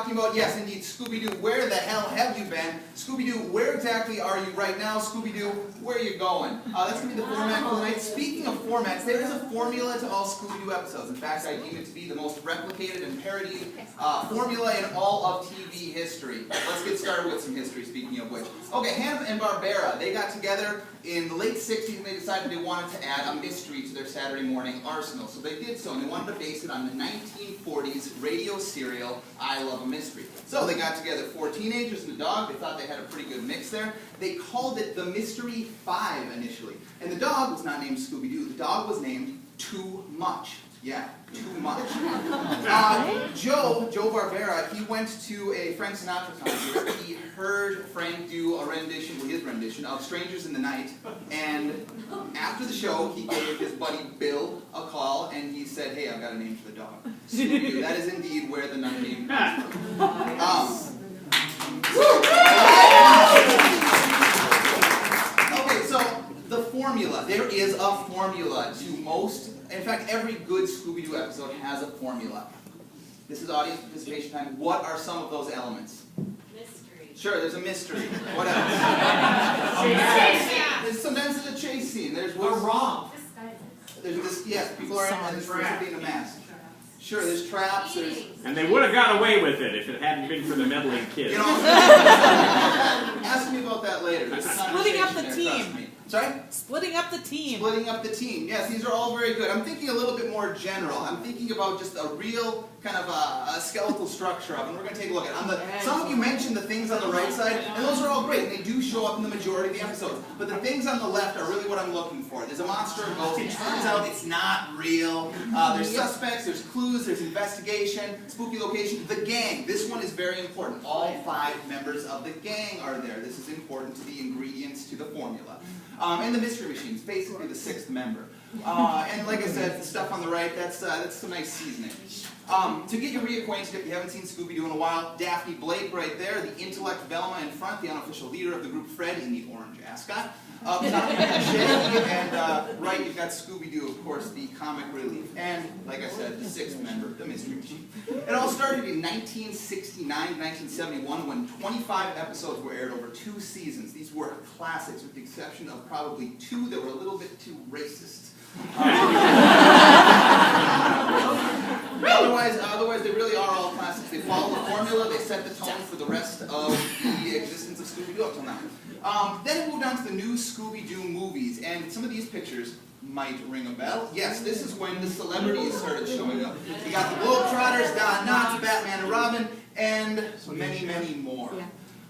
talking about, yes, indeed, Scooby-Doo, where the hell have you been? Scooby-Doo, where exactly are you right now? Scooby-Doo, where are you going? That's going to be the format for tonight. Speaking of formats, there is a formula to all Scooby-Doo episodes. In fact, I deem it to be the most replicated and parodied formula in all of TV history. Let's get started with some history, speaking of which. Okay, Hanna-Barbera, they got together in the late 60s and they decided they wanted to add a mystery to their Saturday morning arsenal. So they did so, and they wanted to base it on the 1940s radio serial, I Love a Mystery. So they got together 4 teenagers and a dog. They thought they had a pretty good mix there. They called it the Mystery 5 initially. And the dog was not named Scooby-Doo. The dog was named Too Much. Yeah, Too Much. Joe Barbera, he went to a Frank Sinatra concert. He heard Frank do a rendition, well, his rendition, of Strangers in the Night. And after the show, he gave his buddy Bill a call, and he said, hey, I've got a name for the dog. Scooby-Doo. That is indeed where the name comes from. Okay, so the formula. There is a formula to most. In fact, every good Scooby-Doo episode has a formula. This is audience participation time. What are some of those elements? Mystery. Sure, there's a mystery. What else? Sometimes there's a chase scene. There's what's wrong. There's this. Yes, people are in a mask. Sure, there's traps. And they would have got away with it if it hadn't been for the meddling kids. You know, ask me about that later. There's Splitting up the there, team. trust me. Sorry? Splitting up the team. Splitting up the team. Yes, these are all very good. I'm thinking a little bit more general. I'm thinking about just a real kind of a skeletal structure of it. And we're going to take a look at it. Some of you mentioned the things on the right side, and those are all great. And they do show up in the majority of the episodes. But the things on the left are really what I'm looking for. There's a monster, a ghost. It turns out it's not real. There's suspects, there's clues, there's investigation, spooky location. The gang. This one is very important. All 5 members of the gang are there. This is important to the ingredients to the formula. And the mystery machines, basically the 6th member. And like I said, the stuff on the right, that's some nice seasoning. To get you reacquainted, if you haven't seen Scooby-Doo in a while, Daphne Blake right there, the intellect Velma in front, the unofficial leader of the group Fred in the orange ascot. Up top you've got Shaggy, and right you've got Scooby-Doo, of course, the comic relief. And, like I said, the 6th member, the mystery machine. It all started in 1969 to 1971 when 25 episodes were aired over 2 seasons. These were classics, with the exception of probably 2 that were a little bit too racist. Otherwise, they really are all classics. They follow the formula, they set the tone for the rest of the existence of Scooby-Doo up till now. Then we moved on to the new Scooby-Doo movies, and some of these pictures might ring a bell. Yes, this is when the celebrities started showing up. We got the Globetrotters, Don Knotts, Batman and Robin, and many, many more.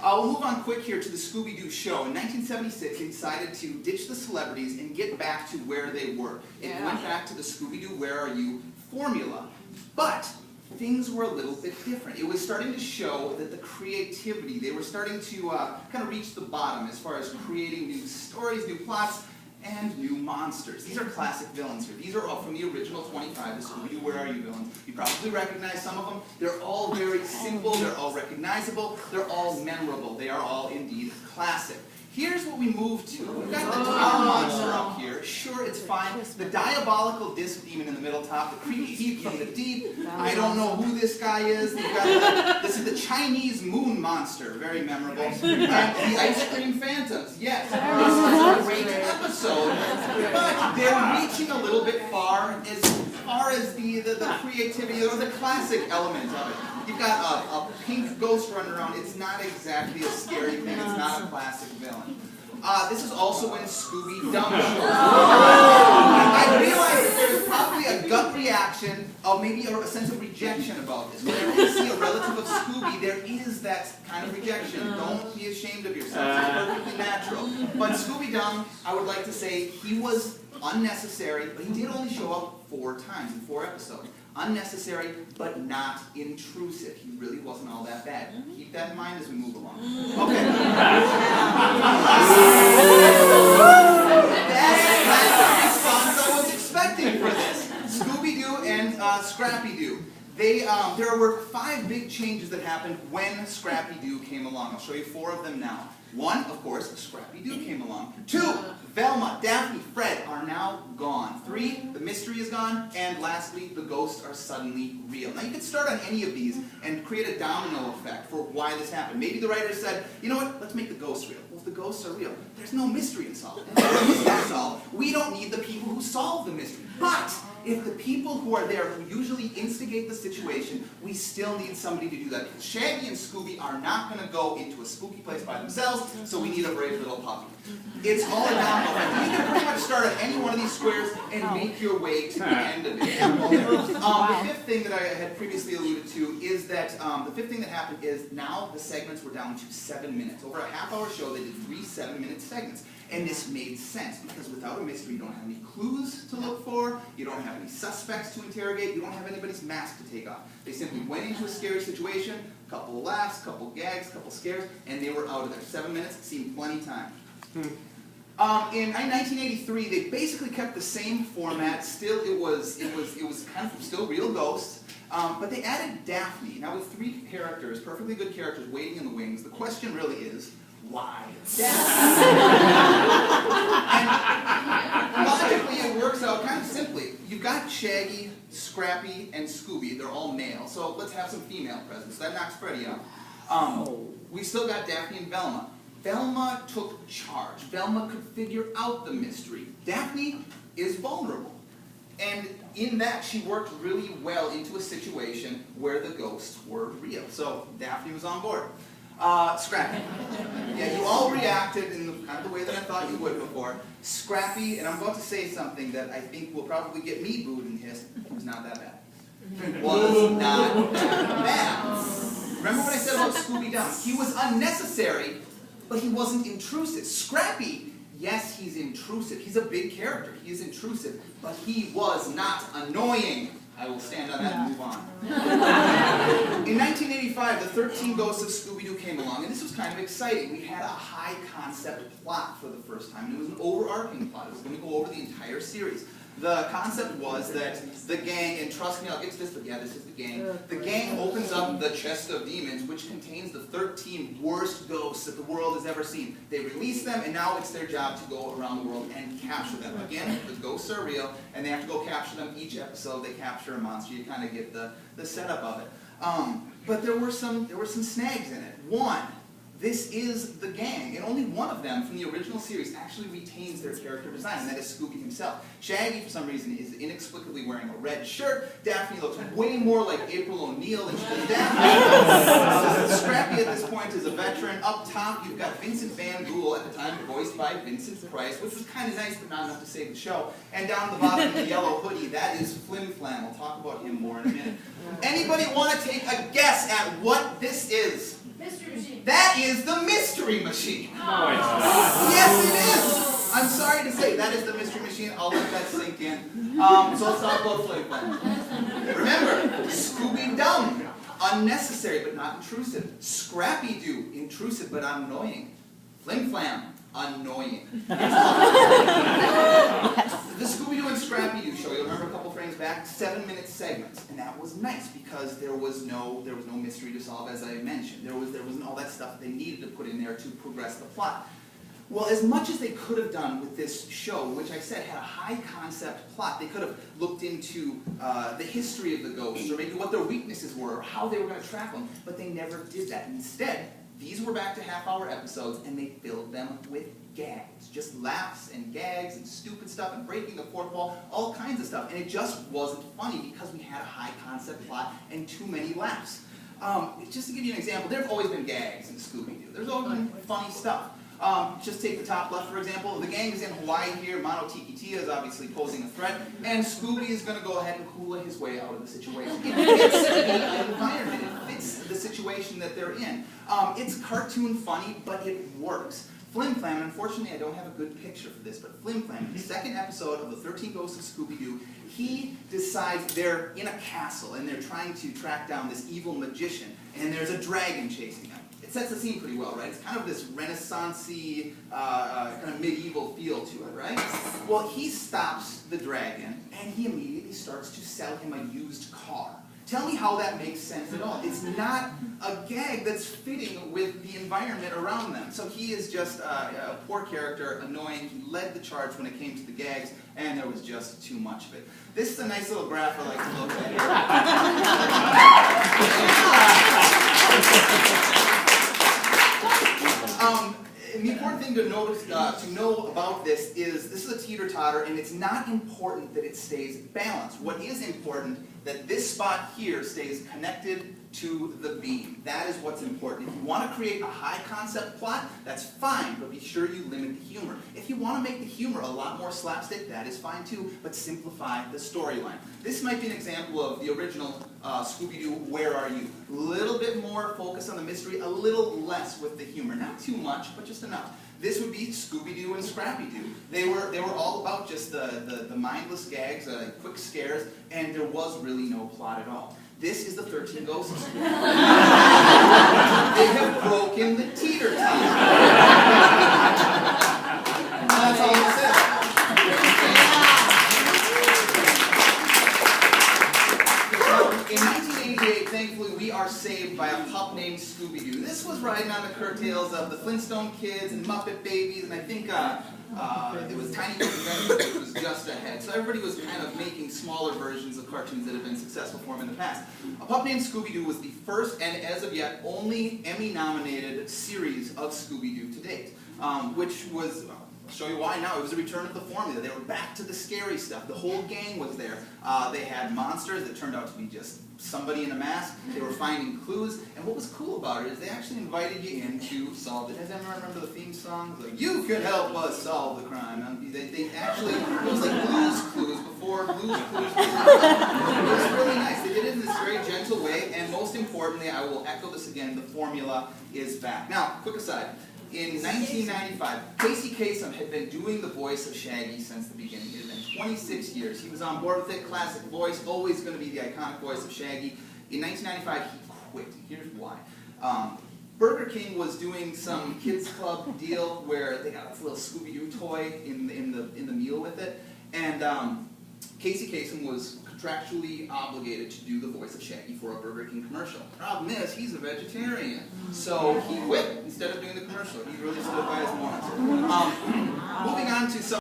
We'll move on quick here to the Scooby-Doo show. In 1976, they decided to ditch the celebrities and get back to where they were. It went back to the Scooby-Doo Where Are You formula. But things were a little bit different. It was starting to show that the creativity, they were starting to kind of reach the bottom as far as creating new stories, new plots, and new monsters. These are classic villains here. These are all from the original 25, the Scooby-Doo Where Are You villains. You probably recognize some of them. They're all very simple, they're all recognizable, they're all memorable. They are all indeed classic. Here's what we moved to. We've got the Tile Monster up here. Sure, it's fine. The Diabolical Disc Demon in the middle top. The Creepy Thief from the Deep. I don't know who this guy is. This is the Chinese Moon Monster. Very memorable. And the Ice Cream Phantoms. Yes. This is a great episode. But they're reaching a little bit far as the creativity or the classic element of it. You've got a pink ghost running around. It's not exactly a scary thing. It's not a classic villain. This is also when Scooby Dumb shows up. I realize that there's probably a gut reaction of maybe a sense of rejection about this. Whenever you see a relative of Scooby, there is that kind of rejection. Don't be ashamed of yourself. It's perfectly natural. But Scooby Dumb, I would like to say, he was unnecessary, but he did only show up 4 times in 4 episodes. Unnecessary, but not intrusive. He really wasn't all that bad. Keep that in mind as we move along. Okay. That's the response I was expecting for this. Scooby-Doo and Scrappy-Doo. There were 5 big changes that happened when Scrappy-Doo came along. I'll show you 4 of them now. One, of course, Scrappy-Doo came along. Two, Velma, Daphne, Fred are now gone. Three, the mystery is gone. And lastly, the ghosts are suddenly real. Now you could start on any of these and create a domino effect for why this happened. Maybe the writer said, you know what, let's make the ghosts real. Well, if the ghosts are real, there's no mystery to solve. If there's no mystery to solve, we don't need the people who solve the mystery. But if the people who are there, who usually instigate the situation, we still need somebody to do that. Because Shaggy and Scooby are not going to go into a spooky place by themselves, so we need a brave little puppy. It's all a domino effect. You can pretty much start at any one of these squares and make your way to the end of it. The fifth thing that I had previously alluded to is that the fifth thing that happened is now the segments were down to 7 minutes. Over a half-hour show, they did 3 7-minute segments. And this made sense, because without a mystery, you don't have any clues to look for, you don't have any suspects to interrogate, you don't have anybody's mask to take off. They simply went into a scary situation, a couple of laughs, a couple of gags, a couple of scares, and they were out of there. 7 minutes seemed plenty of time. In 1983, they basically kept the same format. Still, it was kind of still real ghosts, but they added Daphne. Now with 3 characters, perfectly good characters waiting in the wings, the question really is, why? And logically, it works out kind of simply. You've got Shaggy, Scrappy, and Scooby. They're all male. So let's have some female presence. That knocks Freddy out. We still got Daphne and Velma. Velma took charge. Velma could figure out the mystery. Daphne is vulnerable. And in that, she worked really well into a situation where the ghosts were real. So Daphne was on board. Scrappy. Yeah, you all reacted in the kind of the way that I thought you would before. Scrappy, and I'm about to say something that I think will probably get me booed and hissed, was not that bad. It was not that bad. Remember what I said about Scooby-Doo? He was unnecessary, but he wasn't intrusive. Scrappy, yes, he's intrusive. He's a big character. He is intrusive, but he was not annoying. I will stand on that and move on. In 1985, the 13 Ghosts of Scooby-Doo came along, and this was kind of exciting. We had a high-concept plot for the first time, and it was an overarching plot. It was going to go over the entire series. The concept was that the gang, and trust me, I'll get to this, but yeah, this is the gang. The gang opens up the chest of demons, which contains the 13 worst ghosts that the world has ever seen. They release them, and now it's their job to go around the world and capture them. Again, the ghosts are real, and they have to go capture them. Each episode, they capture a monster. You kind of get the setup of it. But there were some snags in it. One, this is the gang, and only one of them from the original series actually retains their character design, and that is Scooby himself. Shaggy, for some reason, is inexplicably wearing a red shirt. Daphne looks way more like April O'Neil than she does Daphne. Scrappy at this point is a veteran. Up top, you've got Vincent Van Gogh, at the time voiced by Vincent Price, which was kind of nice, but not enough to save the show. And down the bottom, the yellow hoodie, that is Flim Flam. We'll talk about him more in a minute. Anybody want to take a guess at what this is? Mystery Machine. That is the Mystery Machine. No, it's not. Yes, it is. I'm sorry to say, that is the Mystery Machine. I'll let that sink in. So let's talk about Flim Flam. Remember, Scooby-Doo, unnecessary but not intrusive. Scrappy-Doo, intrusive but annoying. Flim Flam, annoying. The Scooby-Doo and Scrappy-Doo show, you'll remember a couple frames back, 7-minute segments, and that was nice because there was no mystery to solve, as I mentioned. There wasn't all that stuff that they needed to put in there to progress the plot. Well, as much as they could have done with this show, which I said had a high-concept plot, they could have looked into the history of the ghosts, or maybe what their weaknesses were, or how they were going to track them, but they never did that. Instead, these were back to half-hour episodes, and they filled them with gags. Just laughs and gags and stupid stuff and breaking the fourth wall, all kinds of stuff. And it just wasn't funny because we had a high-concept plot and too many laughs. Just to give you an example, there have always been gags in Scooby-Doo. There's always been funny stuff. Just take the top left, for example. The gang is in Hawaii here. Mono Tiki Tia is obviously posing a threat. And Scooby is going to go ahead and hula his way out of the situation. It fits the environment. It fits the situation that they're in. It's cartoon funny, but it works. Flim Flam, and unfortunately I don't have a good picture for this, but Flim Flam, in the second episode of the 13 Ghosts of Scooby-Doo, he decides they're in a castle and they're trying to track down this evil magician, and there's a dragon chasing them. It sets the scene pretty well, right? It's kind of this Renaissance-y, kind of medieval feel to it, right? Well, he stops the dragon, and he immediately starts to sell him a used car. Tell me how that makes sense at all. It's not a gag that's fitting with the environment around them. So he is just a poor character, annoying. He led the charge when it came to the gags, and there was just too much of it. This is a nice little graph I like to look at. The important thing to notice, to know about this is a teeter-totter, and it's not important that it stays balanced. What is important, that this spot here stays connected to the beam. That is what's important. If you want to create a high-concept plot, that's fine, but be sure you limit the humor. If you want to make the humor a lot more slapstick, that is fine too, but simplify the storyline. This might be an example of the original Scooby-Doo, Where Are You? A little bit more focus on the mystery, a little less with the humor. Not too much, but just enough. This would be Scooby-Doo and Scrappy-Doo. They were all about just the mindless gags, quick scares, and there was really no plot at all. This is the 13 Ghosts of Scooby. They have broken the teeter-totter. That's all it says. In 1988, thankfully, we are saved by a pup named Scooby-Doo. This was riding on the curtails of the Flintstone Kids and Muppet Babies, and I think it was Tiny Toons Adventures, which was just ahead. So everybody was kind of making smaller versions of cartoons that had been successful for them in the past. A Pup Named Scooby-Doo was the first, and as of yet, only Emmy-nominated series of Scooby-Doo to date, which was... I'll show you why now. It was a return of the formula. They were back to the scary stuff. The whole gang was there. They had monsters that turned out to be just somebody in a mask. They were finding clues. And what was cool about it is they actually invited you in to solve it. Does anyone remember the theme song? It was like, you could help us solve the crime. They actually, it was like Blue's Clues before Blue's Clues. It was really nice. They did it in this very gentle way. And most importantly, I will echo this again, the formula is back. Now, quick aside. In 1995, Casey Kasem had been doing the voice of Shaggy since the beginning. It had been 26 years. He was on board with it, classic voice, always going to be the iconic voice of Shaggy. In 1995, he quit. Here's why. Burger King was doing some kids club deal where they got this little Scooby-Doo toy in the meal with it, and Casey Kasem was contractually obligated to do the voice of Shaggy for a Burger King commercial. The problem is, he's a vegetarian, so he quit instead of doing the commercial. He really stood by his morals. Moving on to some